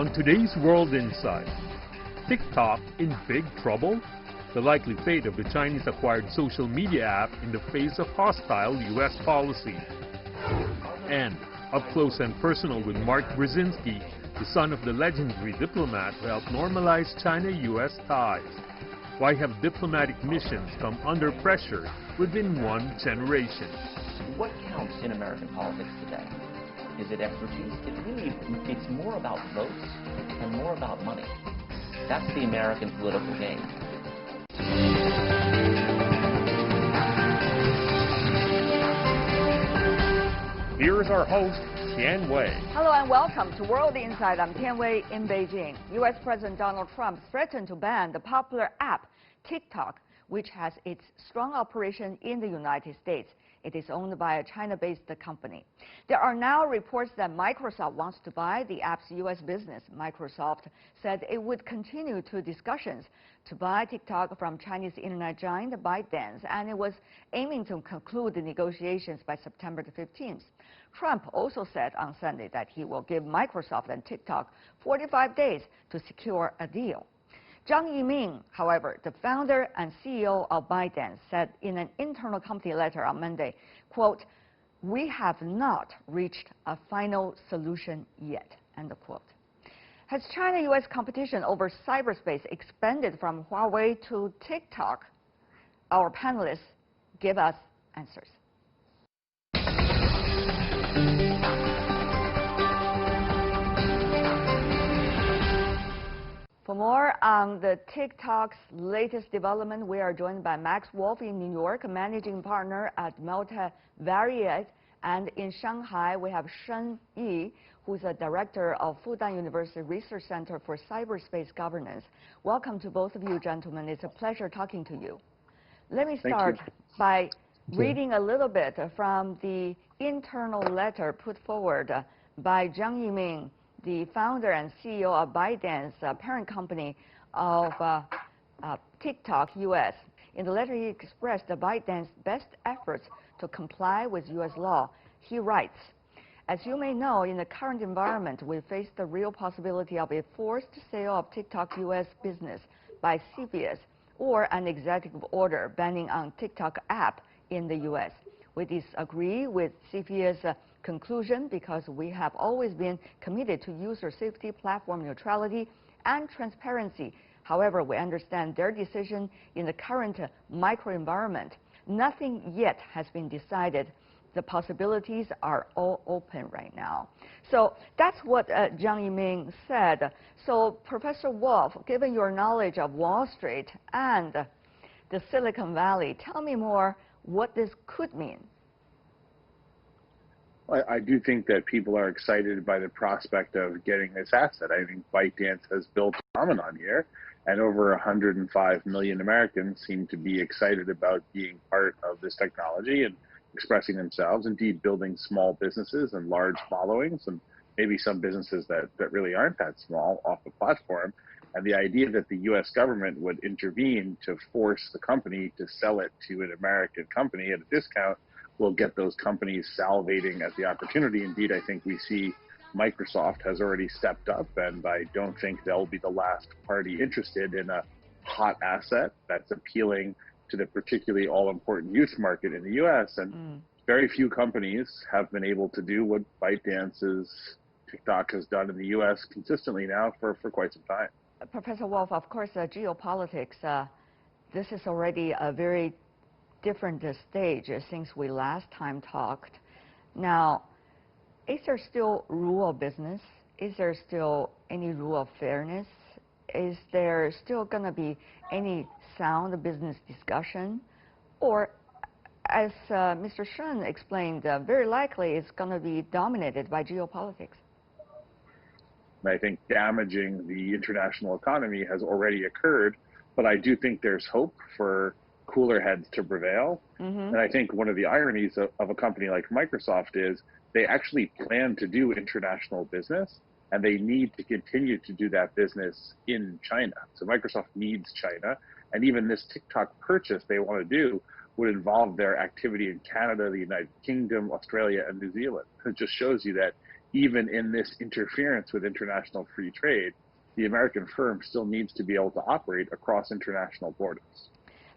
On today's World Insight, TikTok in big trouble? The likely fate of the Chinese-acquired social media app in the face of hostile U.S. policy. And up close and personal with Mark Brzezinski, the son of the legendary diplomat who helped normalize China-U.S. ties. Why have diplomatic missions come under pressure within one generation? What counts in American politics today? Is it expertise? It's more about votes and more about money. That's the American political game. Here's our host, Tian Wei. Hello and welcome to World Insight. I'm Tian Wei in Beijing. U.S. President Donald Trump threatened to ban the popular app TikTok, which has its strong operation in the United States. It is owned by a China-based company. There are now reports that Microsoft wants to buy the app's U.S. business. Microsoft said it would continue to discussions to buy TikTok from Chinese internet giant ByteDance, and it was aiming to conclude the negotiations by September the 15th. Trump also said on Sunday that he will give Microsoft and TikTok 45 days to secure a deal. Zhang Yiming, however, the founder and CEO of ByteDance, said in an internal company letter on Monday, quote, "We have not reached a final solution yet," end of quote. Has China-U.S. competition over cyberspace expanded from Huawei to TikTok? Our panelists give us answers. For more on the TikTok's latest development, we are joined by Max Wolf in New York, managing partner at Multivariate, and in Shanghai we have Shen Yi, who's a director of Fudan University Research Center for Cyberspace Governance. Welcome to both of you, gentlemen. It's a pleasure talking to you. Let me start by reading a little bit from the internal letter put forward by Zhang Yiming, the founder and CEO of ByteDance, parent company of TikTok US. In the letter, he expressed the ByteDance's best efforts to comply with US law. He writes, "As you may know, in the current environment, we face the real possibility of a forced sale of TikTok US business by CBS or an executive order banning on TikTok app in the US. We disagree with CBS conclusion because we have always been committed to user safety, platform neutrality, and transparency. However, we understand their decision in the current microenvironment. Nothing yet has been decided. The possibilities are all open right now." So that's what Zhang Yiming said. So Professor Wolf, given your knowledge of Wall Street and the Silicon Valley, tell me more what this could mean. I do think that people are excited by the prospect of getting this asset. I think ByteDance has built a phenomenon here, and over 105 million Americans seem to be excited about being part of this technology and expressing themselves, indeed building small businesses and large followings, and maybe some businesses that really aren't that small off the platform. And the idea that the U.S. government would intervene to force the company to sell it to an American company at a discount will get those companies salivating at the opportunity. Indeed, I think we see Microsoft has already stepped up, and I don't think they'll be the last party interested in a hot asset that's appealing to the particularly all-important youth market in the U.S. And very few companies have been able to do what ByteDance's TikTok has done in the U.S. consistently now for quite some time. Professor Wolf, of course, geopolitics, this is already a very different stage since we last time talked. Now, is there still rule of business? Is there still any rule of fairness? Is there still going to be any sound business discussion? Or, as Mr. Shen explained, very likely it's going to be dominated by geopolitics. I think damaging the international economy has already occurred, but I do think there's hope for cooler heads to prevail. And I think one of the ironies of a company like Microsoft is they actually plan to do international business, and they need to continue to do that business in China. So Microsoft needs China, and even this TikTok purchase they want to do would involve their activity in Canada, the United Kingdom, Australia, and New Zealand. It just shows you that even in this interference with international free trade, the American firm still needs to be able to operate across international borders.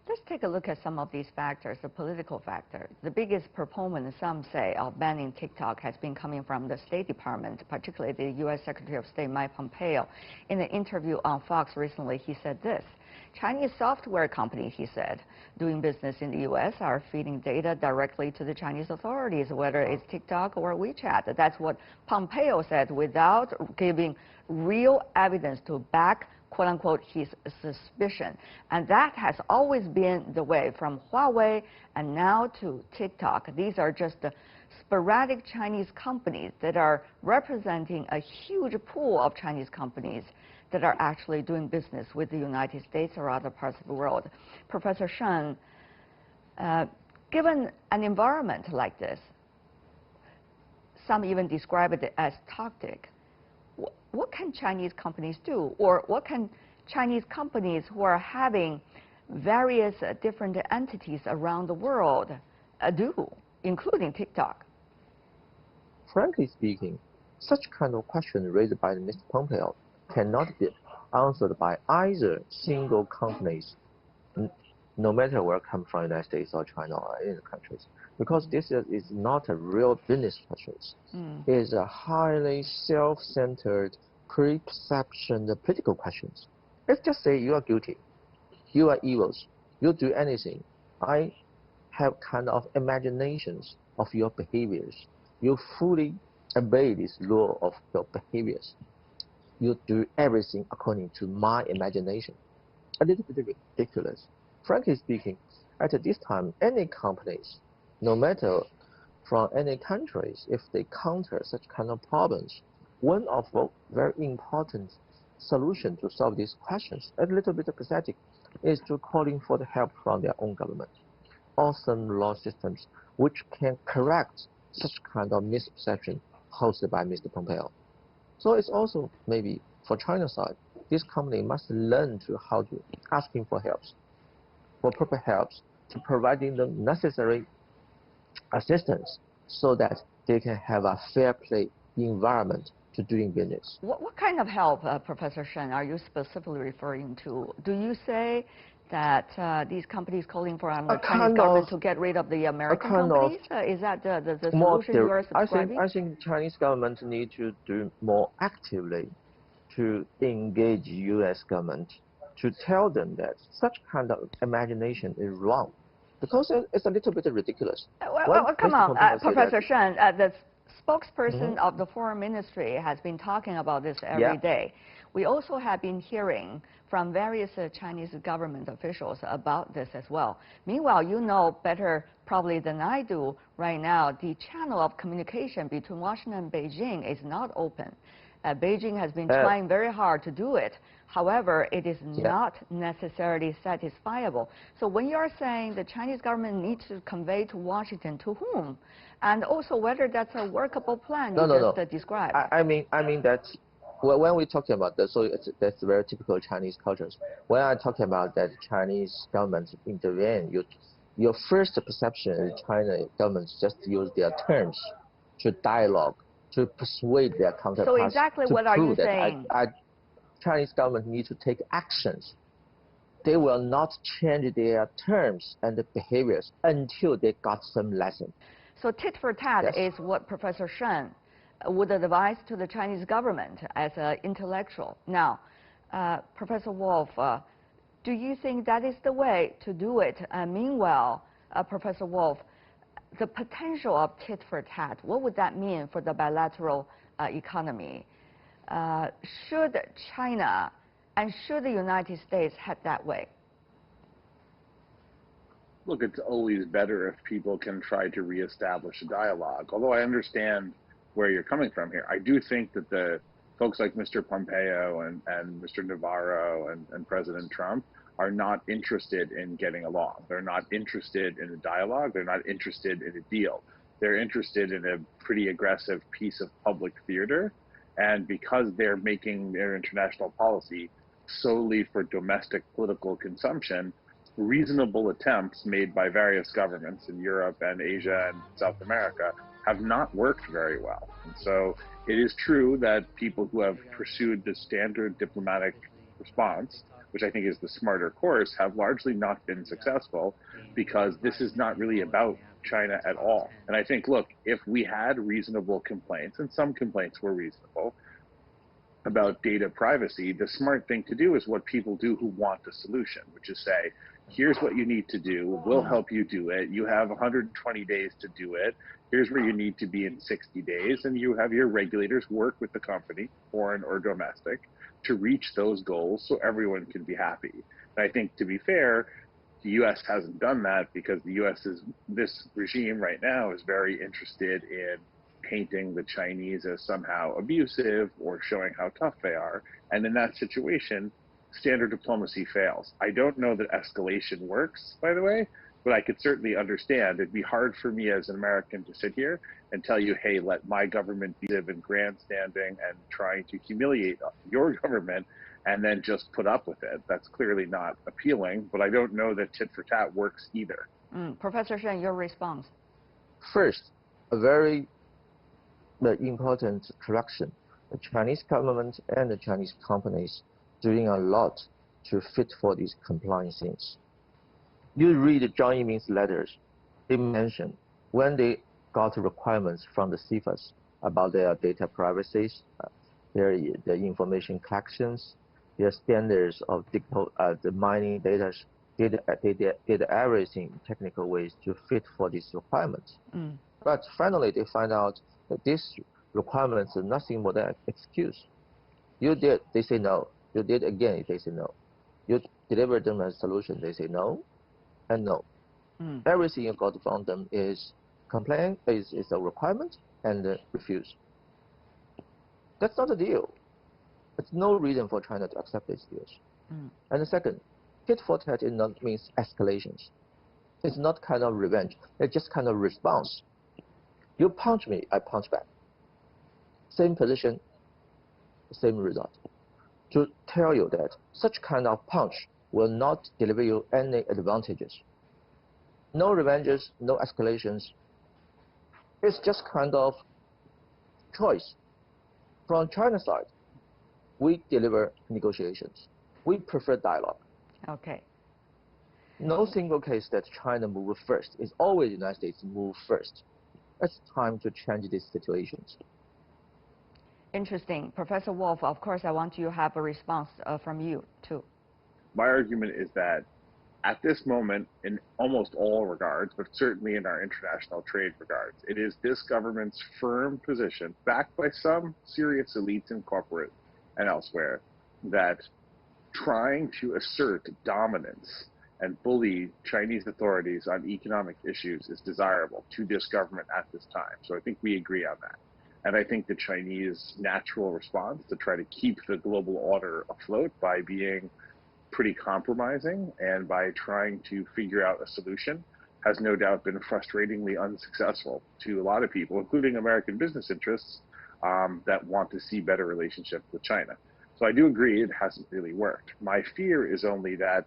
Let's take a look at some of these factors, the political factor. The biggest proponent, some say, of banning TikTok has been coming from the State Department, particularly the U.S. Secretary of State Mike Pompeo. In an interview on Fox recently, he said this: Chinese software companies, he said, doing business in the U.S. are feeding data directly to the Chinese authorities, whether it's TikTok or WeChat. That's what Pompeo said without giving real evidence to back, quote-unquote, his suspicion. And that has always been the way from Huawei and now to TikTok. These are just the sporadic Chinese companies that are representing a huge pool of Chinese companies that are actually doing business with the United States or other parts of the world. Professor Shen, given an environment like this, some even describe it as toxic. What can Chinese companies do? Or what can Chinese companies who are having various different entities around the world do, including TikTok? Frankly speaking, such kind of question raised by Mr. Pompeo cannot be answered by either single companies, no matter where it comes from, United States or China or any countries, because this is not a real business question. It is a highly self-centered perception of political questions. Let's just say you are guilty, you are evils, you do anything. I have kind of imaginations of your behaviors. You fully obey this law of your behaviors. You do everything according to my imagination. A little bit ridiculous. Frankly speaking, at this time, any companies, no matter from any countries, if they counter such kind of problems, one of the very important solutions to solve these questions, a little bit pathetic, is to calling for the help from their own government. Awesome law systems which can correct such kind of misperception hosted by Mr. Pompeo. So it's also maybe for China's side, this company must learn to how to asking for helps, for proper helps, to providing them necessary assistance so that they can have a fair play environment to doing business. What kind of help, Professor Shen, are you specifically referring to? Do you say that these companies calling for the Chinese government to get rid of the American companies? Is that the solution you are subscribing? I think Chinese government need to do more actively to engage U.S. government to tell them that such kind of imagination is wrong, because it's a little bit ridiculous. Well, come on, Professor Shen, the spokesperson of the Foreign Ministry has been talking about this every day. We also have been hearing from various Chinese government officials about this as well. Meanwhile, you know better probably than I do right now, the channel of communication between Washington and Beijing is not open. Beijing has been trying very hard to do it. However, it is not necessarily satisfiable. So when you are saying the Chinese government needs to convey to Washington, to whom? And also whether that's a workable plan you just described. I mean that when we talk about that, so that's very typical Chinese cultures. When I talk about that Chinese government intervene, your first perception is China government just use their terms to dialogue, to persuade their counterparts. So exactly what are you saying? Chinese government need to take actions. They will not change their terms and behaviors until they got some lesson. So tit for tat is what Professor Shen would advise to the Chinese government as an intellectual. Now, Professor Wolf, do you think that is the way to do it? Meanwhile, Professor Wolf, the potential of tit for tat, what would that mean for the bilateral economy? Should China and should the United States head that way? Look, it's always better if people can try to reestablish a dialogue. Although I understand where you're coming from here, I do think that the folks like Mr. Pompeo and Mr. Navarro and President Trump are not interested in getting along. They're not interested in a dialogue. They're not interested in a deal. They're interested in a pretty aggressive piece of public theater. And because they're making their international policy solely for domestic political consumption, reasonable attempts made by various governments in Europe and Asia and South America have not worked very well. And so it is true that people who have pursued the standard diplomatic response, which I think is the smarter course, have largely not been successful because this is not really about China at all. And I think, look, if we had reasonable complaints, and some complaints were reasonable, about data privacy, the smart thing to do is what people do who want a solution, which is say, here's what you need to do, we'll help you do it, you have 120 days to do it, here's where you need to be in 60 days, and you have your regulators work with the company, foreign or domestic, to reach those goals so everyone can be happy. And I think, to be fair, the U.S. hasn't done that because the U.S. this regime right now is very interested in painting the Chinese as somehow abusive or showing how tough they are. And in that situation, standard diplomacy fails. I don't know that escalation works, by the way, but I could certainly understand. It'd be hard for me as an American to sit here and tell you, hey, let my government be in grandstanding and trying to humiliate your government and then just put up with it. That's clearly not appealing, but I don't know that tit for tat works either. Professor Shen, your response. First, a very important correction. The Chinese government and the Chinese companies doing a lot to fit for these compliance things. You read Zhang Yiming's letters, they mention when they got requirements from the CFAs about their data privacy, their information collections, their standards of the mining data, did everything in technical ways to fit for these requirements. But finally, they find out that these requirements are nothing more than an excuse. You did, they say no. You did again, they say no. You delivered them a solution, they say no, and no. Everything you got from them is complaint, is a requirement, and refuse. That's not a deal. There's no reason for China to accept these deals. And the second, tit for tat means escalations. It's not kind of revenge. It's just kind of response. You punch me, I punch back. Same position, same result. To tell you that such kind of punch will not deliver you any advantages. No revenges, no escalations. It's just kind of choice. From China's side, we deliver negotiations. We prefer dialogue. Okay. No single case that China moves first. It's always the United States move first. It's time to change these situations. Interesting. Professor Wolf, of course, I want you to have a response from you, too. My argument is that at this moment, in almost all regards, but certainly in our international trade regards, it is this government's firm position, backed by some serious elites in corporate and elsewhere, that trying to assert dominance and bully Chinese authorities on economic issues is desirable to this government at this time. So I think we agree on that. And I think the Chinese natural response to try to keep the global order afloat by being pretty compromising and by trying to figure out a solution has no doubt been frustratingly unsuccessful to a lot of people, including American business interests that want to see better relationships with China. So I do agree it hasn't really worked. My fear is only that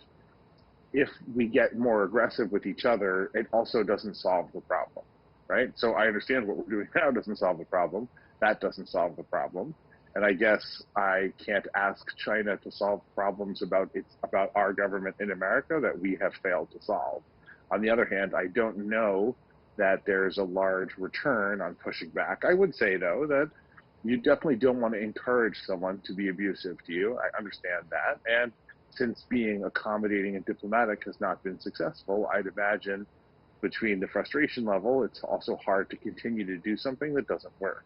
if we get more aggressive with each other, it also doesn't solve the problem, right? So I understand what we're doing now doesn't solve the problem. That doesn't solve the problem. And I guess I can't ask China to solve problems about our government in America that we have failed to solve. On the other hand, I don't know that there's a large return on pushing back. I would say, though, that you definitely don't want to encourage someone to be abusive to you. I understand that. And since being accommodating and diplomatic has not been successful, I'd imagine between the frustration level, it's also hard to continue to do something that doesn't work.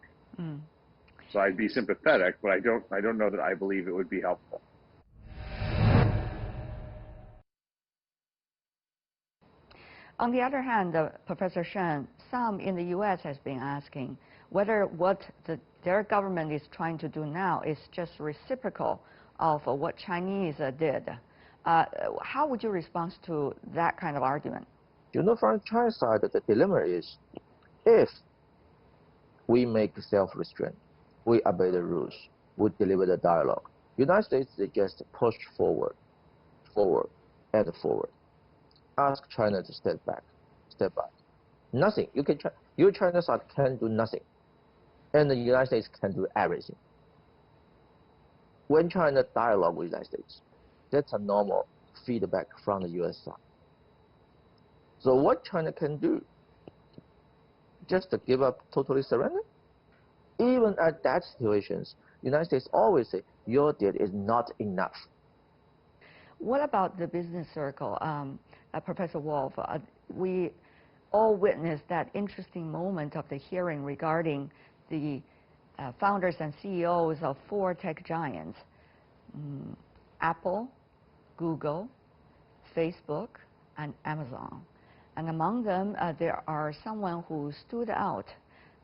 So I'd be sympathetic, but I don't know that I believe it would be helpful. On the other hand, Professor Shen, some in the U.S. has been asking whether what their government is trying to do now is just reciprocal of what Chinese did. How would you respond to that kind of argument? You know, from China's side, the dilemma is if we make self-restraint, we obey the rules, we deliver the dialogue. United States, they just push forward, and forward. Ask China to step back. Nothing. You can try. You China side can do nothing, and the United States can do everything. When China dialogue with the United States, that's a normal feedback from the US side. So what China can do? Just to give up, totally surrender? Even at that situations, United States always say, your deal is not enough. What about the business circle? Professor Wolf, we all witnessed that interesting moment of the hearing regarding the founders and CEOs of 4 tech giants, Apple, Google, Facebook, and Amazon. And among them, there are someone who stood out.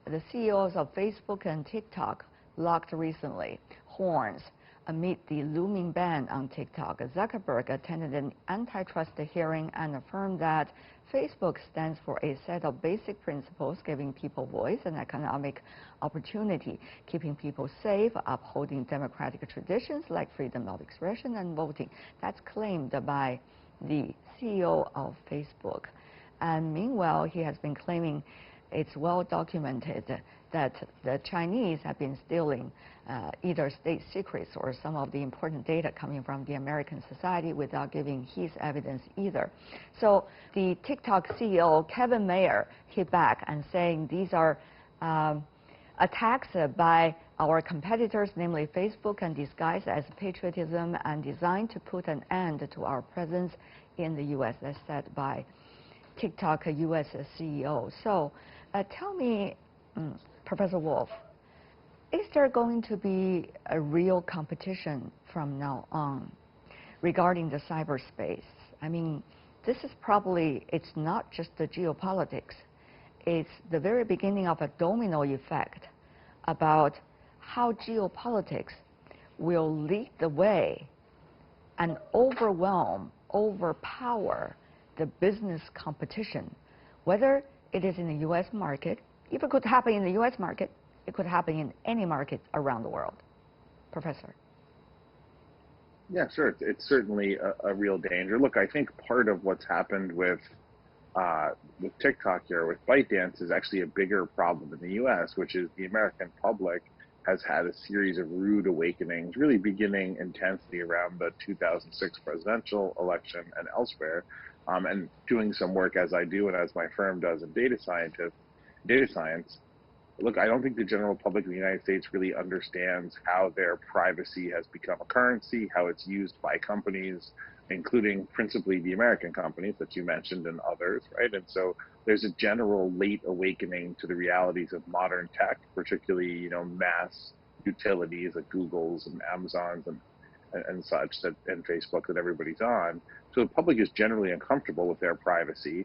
The CEOs of Facebook and TikTok locked recently horns amid the looming ban on TikTok. Zuckerberg attended an antitrust hearing and affirmed that Facebook stands for a set of basic principles giving people voice and economic opportunity, keeping people safe, upholding democratic traditions like freedom of expression and voting. That's claimed by the CEO of Facebook. And meanwhile, he has been claiming it's well documented that the Chinese have been stealing either state secrets or some of the important data coming from the American society without giving his evidence either. So the TikTok CEO, Kevin Mayer, hit back and saying these are attacks by our competitors, namely Facebook, and disguised as patriotism and designed to put an end to our presence in the U.S., as said by TikTok U.S. CEO. So tell me, Professor Wolf, is there going to be a real competition from now on regarding the cyberspace? I mean, this is probably, it's not just the geopolitics. It's the very beginning of a domino effect about how geopolitics will lead the way and overwhelm, overpower the business competition, whether it is in the U.S. market. If it could happen in the U.S. market, it could happen in any market around the world. Professor. Yeah, sure. It's certainly a real danger. Look, I think part of what's happened with TikTok here, with ByteDance, is actually a bigger problem in the U.S., which is the American public has had a series of rude awakenings, really beginning intensely around the 2006 presidential election and elsewhere, and doing some work as I do and as my firm does in data science. Look, I don't think the general public in the United States really understands how their privacy has become a currency, how it's used by companies, including principally the American companies that you mentioned and others, right? And so there's a general late awakening to the realities of modern tech, particularly, mass utilities like Google's and Amazon's and such, and Facebook that everybody's on. So the public is generally uncomfortable with their privacy,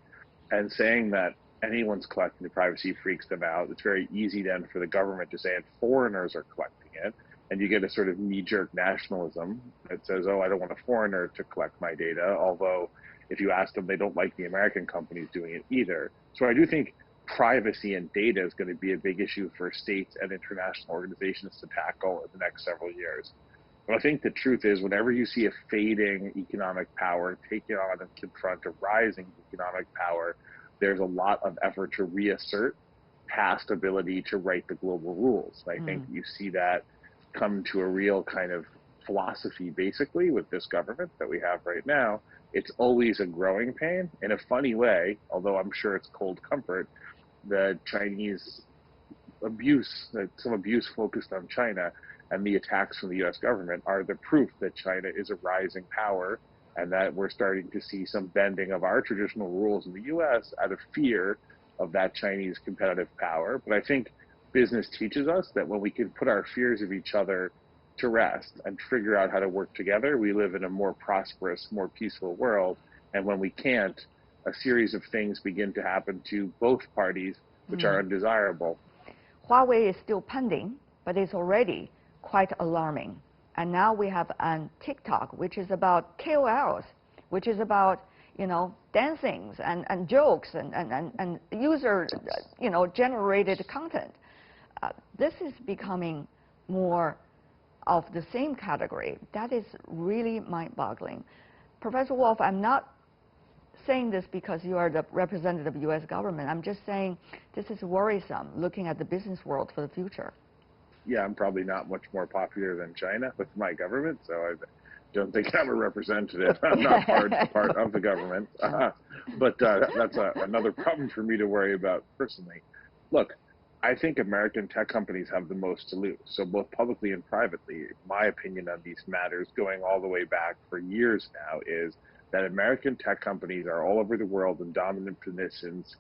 and saying that anyone's collecting the privacy freaks them out. It's very easy then for the government to say, and foreigners are collecting it, and you get a sort of knee-jerk nationalism that says, oh, I don't want a foreigner to collect my data, although if you ask them, they don't like the American companies doing it either. So I do think privacy and data is going to be a big issue for states and international organizations to tackle in the next several years. But I think the truth is, whenever you see a fading economic power taking on and confront a rising economic power, there's a lot of effort to reassert past ability to write the global rules. I think you see that come to a real kind of philosophy, basically, with this government that we have right now. It's always a growing pain. In a funny way, although I'm sure it's cold comfort, the Chinese abuse, some abuse focused on China, and the attacks from the U.S. government are the proof that China is a rising power, and that we're starting to see some bending of our traditional rules in the U.S. out of fear of that Chinese competitive power. But I think business teaches us that when we can put our fears of each other to rest and figure out how to work together, we live in a more prosperous, more peaceful world. And when we can't, a series of things begin to happen to both parties, which are undesirable. Huawei is still pending, but it's already quite alarming. And now we have TikTok, which is about KOLs, which is about, dancings and jokes and user, generated content. This is becoming more of the same category. That is really mind-boggling. Professor Wolf, I'm not saying this because you are the representative of U.S. government. I'm just saying this is worrisome, looking at the business world for the future. Yeah, I'm probably not much more popular than China with my government, so I don't think I'm a representative. I'm not part of the government. But that's another problem for me to worry about personally. Look, I think American tech companies have the most to lose. So both publicly and privately, my opinion on these matters going all the way back for years now is that American tech companies are all over the world in dominant positions,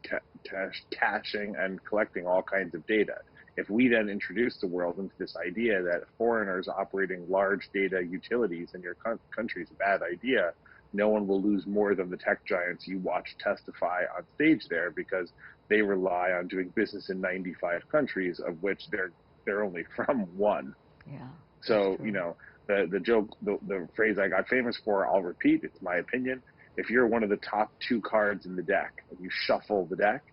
caching and collecting all kinds of data. If we then introduce the world into this idea that foreigners operating large data utilities in your country is a bad idea, no one will lose more than the tech giants you watch testify on stage there, because they rely on doing business in 95 countries, of which they're only from one. Yeah. So, you know, the joke, the phrase I got famous for, I'll repeat, it's my opinion. If you're one of the top 2 cards in the deck and you shuffle the deck,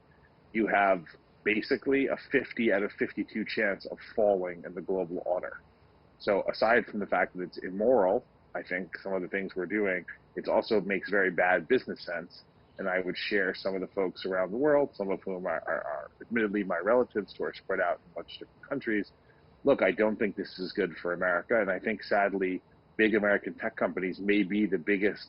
you have basically a 50 out of 52 chance of falling in the global order. So aside from the fact that it's immoral, I think some of the things we're doing, it also makes very bad business sense. And I would share some of the folks around the world, some of whom are admittedly my relatives who are spread out in a bunch of different countries. Look, I don't think this is good for America. And I think, sadly, big American tech companies may be the biggest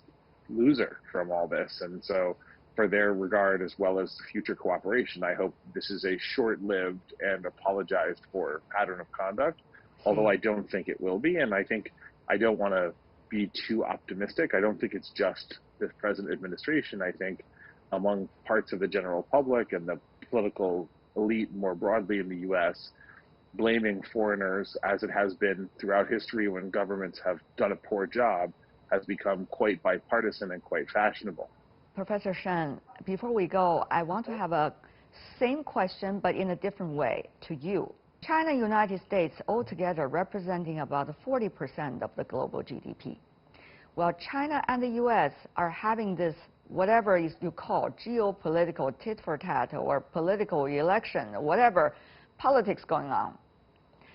loser from all this. And so for their regard as well as future cooperation, I hope this is a short-lived and apologized for pattern of conduct, although I don't think it will be. And I think I don't want to be too optimistic. I don't think it's just the present administration. I think among parts of the general public and the political elite more broadly in the U.S., blaming foreigners, as it has been throughout history when governments have done a poor job, has become quite bipartisan and quite fashionable. Professor Shen, before we go, I want to have a same question, but in a different way to you. China and United States altogether representing about 40% of the global GDP. Well, China and the U.S. are having this, whatever you call geopolitical tit for tat or political election, whatever politics going on.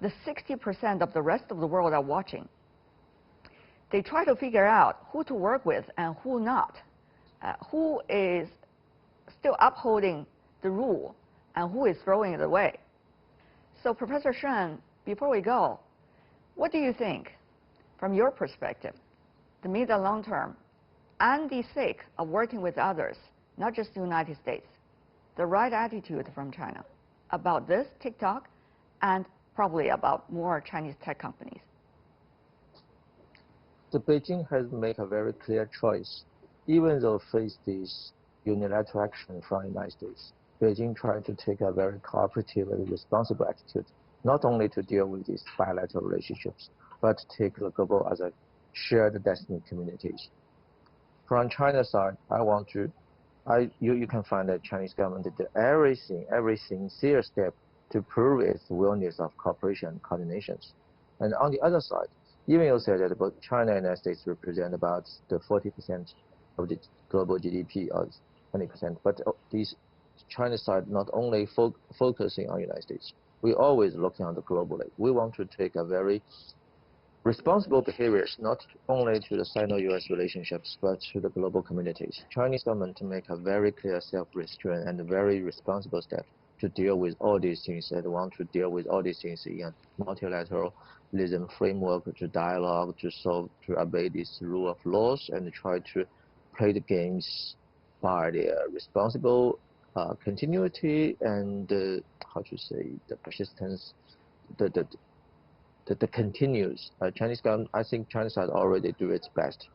The 60% of the rest of the world are watching. They try to figure out who to work with and who not. Who is still upholding the rule and who is throwing it away. So Professor Shen, before we go, what do you think, from your perspective, the mid and long term, and the sake of working with others, not just the United States, the right attitude from China about this TikTok and probably about more Chinese tech companies? The Beijing has made a very clear choice. Even though face this unilateral action from the United States, Beijing tried to take a very cooperative and responsible attitude, not only to deal with these bilateral relationships, but to take the global as a shared destiny communities. From China's side, you can find the Chinese government did every sincere step to prove its willingness of cooperation and coordinations. And on the other side, even you said that both China and the United States represent about the 40% of the global GDP, or 20%, but this China side not only focusing on the United States, we always looking on the globally. We want to take a very responsible behaviors, not only to the Sino-US relationships, but to the global communities. Chinese government to make a very clear self-restraint and a very responsible step to deal with all these things, and want to deal with all these things in a multilateralism framework, to dialogue, to obey this rule of laws, and try to play the games by the responsible continuity and how to say the persistence, the continuous. Chinese government, I think China side already do its best